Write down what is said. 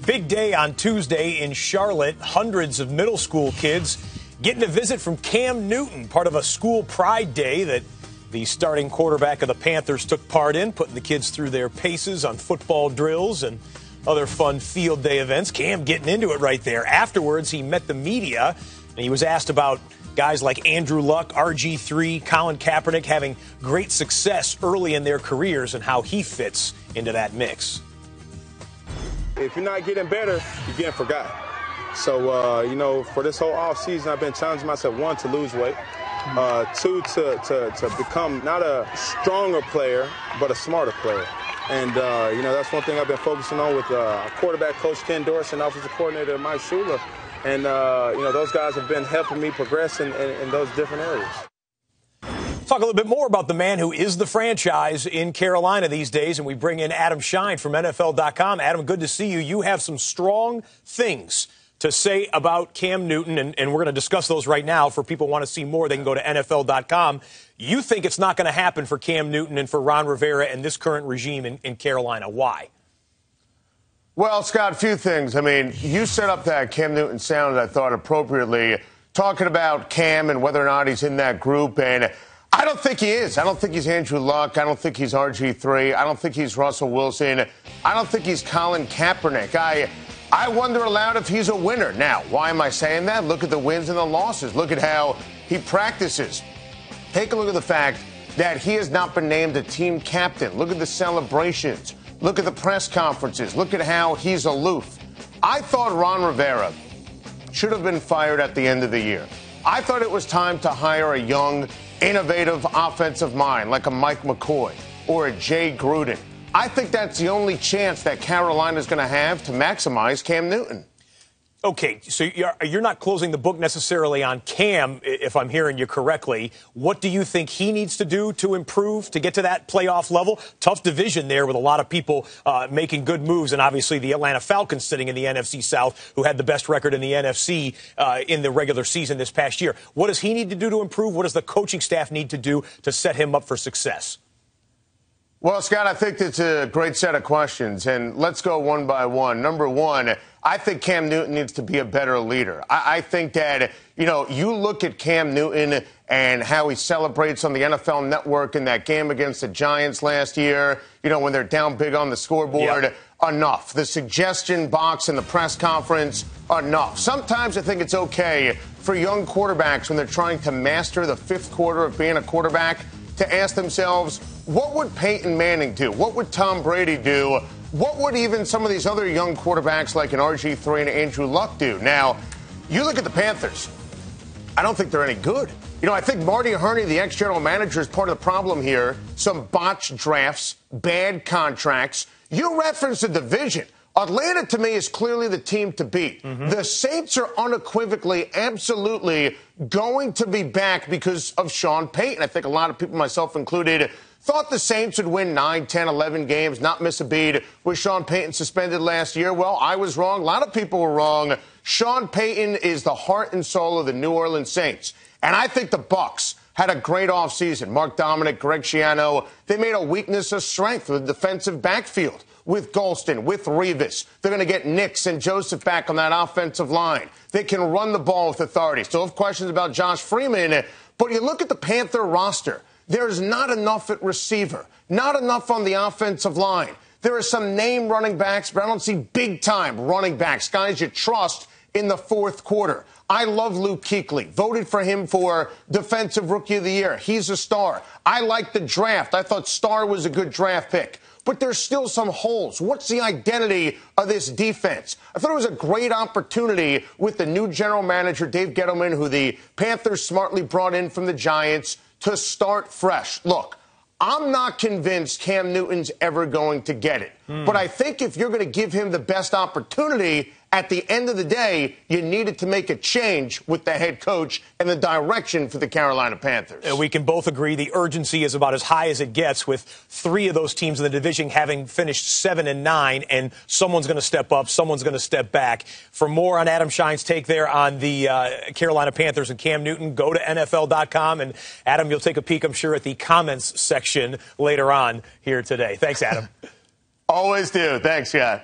Big day on Tuesday in Charlotte. Hundreds of middle school kids getting a visit from Cam Newton, part of a school pride day that the starting quarterback of the Panthers took part in, putting the kids through their paces on football drills and other fun field day events. Cam getting into it right there. Afterwards, he met the media, and he was asked about guys like Andrew Luck, RG3, Colin Kaepernick having great success early in their careers and how he fits into that mix. If you're not getting better, you're getting forgotten. So, for this whole offseason, I've been challenging myself, one, to lose weight, two, to become not a stronger player, but a smarter player. And, that's one thing I've been focusing on with quarterback coach Ken Dorsey and offensive coordinator Mike Shula. And, those guys have been helping me progress in those different areas. Talk a little bit more about the man who is the franchise in Carolina these days, and we bring in Adam Schein from NFL.com. Adam, good to see you. You have some strong things to say about Cam Newton, and we're going to discuss those right now. For people who want to see more, they can go to NFL.com. You think it's not going to happen for Cam Newton and for Ron Rivera and this current regime in Carolina. Why? Well, Scott, a few things. I mean, you set up that Cam Newton sound, I thought, appropriately, talking about Cam and whether or not he's in that group, and I don't think he is. I don't think he's Andrew Luck. I don't think he's RG3. I don't think he's Russell Wilson. I don't think he's Colin Kaepernick. I wonder aloud if he's a winner. Now, why am I saying that? Look at the wins and the losses. Look at how he practices. Take a look at the fact that he has not been named a team captain. Look at the celebrations. Look at the press conferences. Look at how he's aloof. I thought Ron Rivera should have been fired at the end of the year. I thought it was time to hire a young, innovative offensive mind like a Mike McCoy or a Jay Gruden. I think that's the only chance that Carolina's going to have to maximize Cam Newton. Okay, so you're not closing the book necessarily on Cam, if I'm hearing you correctly. What do you think he needs to do to improve, to get to that playoff level? Tough division there with a lot of people making good moves, and obviously the Atlanta Falcons sitting in the NFC South, who had the best record in the NFC in the regular season this past year. What does he need to do to improve? What does the coaching staff need to do to set him up for success? Well, Scott, I think that's a great set of questions, and let's go one by one. Number one, I think Cam Newton needs to be a better leader. I think that, you look at Cam Newton and how he celebrates on the NFL Network in that game against the Giants last year, when they're down big on the scoreboard. Yep. Enough. The suggestion box in the press conference, enough. Sometimes I think it's okay for young quarterbacks when they're trying to master the fifth quarter of being a quarterback to ask themselves, what would Peyton Manning do? What would Tom Brady do? What would even some of these other young quarterbacks like an RG3 and Andrew Luck do? Now, you look at the Panthers. I don't think they're any good. I think Marty Herney, the ex-general manager, is part of the problem here. Some botched drafts, bad contracts. You referenced the division. Atlanta, to me, is clearly the team to beat. Mm-hmm. The Saints are unequivocally, absolutely going to be back because of Sean Payton. I think a lot of people, myself included, thought the Saints would win 9, 10, 11 games, not miss a beat with Sean Payton suspended last year. Well, I was wrong. A lot of people were wrong. Sean Payton is the heart and soul of the New Orleans Saints. And I think the Bucs had a great offseason. Mark Dominic, Greg Schiano, they made a weakness a strength with the defensive backfield. With Golston, with Revis. They're going to get Nix and Joseph back on that offensive line. They can run the ball with authority. Still have questions about Josh Freeman, but you look at the Panther roster. There's not enough at receiver, not enough on the offensive line. There are some name running backs, but I don't see big-time running backs, guys you trust in the fourth quarter. I love Luke Kuechly. Voted for him for Defensive Rookie of the Year. He's a star. I like the draft. I thought Starr was a good draft pick. But there's still some holes. What's the identity of this defense? I thought it was a great opportunity with the new general manager, Dave Gettleman, who the Panthers smartly brought in from the Giants, to start fresh. Look, I'm not convinced Cam Newton's ever going to get it. But I think if you're going to give him the best opportunity, at the end of the day, you needed to make a change with the head coach and the direction for the Carolina Panthers. We can both agree the urgency is about as high as it gets, with three of those teams in the division having finished 7-9, and someone's going to step up, someone's going to step back. For more on Adam Schein's take there on the Carolina Panthers and Cam Newton, go to NFL.com. And, Adam, you'll take a peek, I'm sure, at the comments section later on here today. Thanks, Adam. Always do. Thanks, Scott.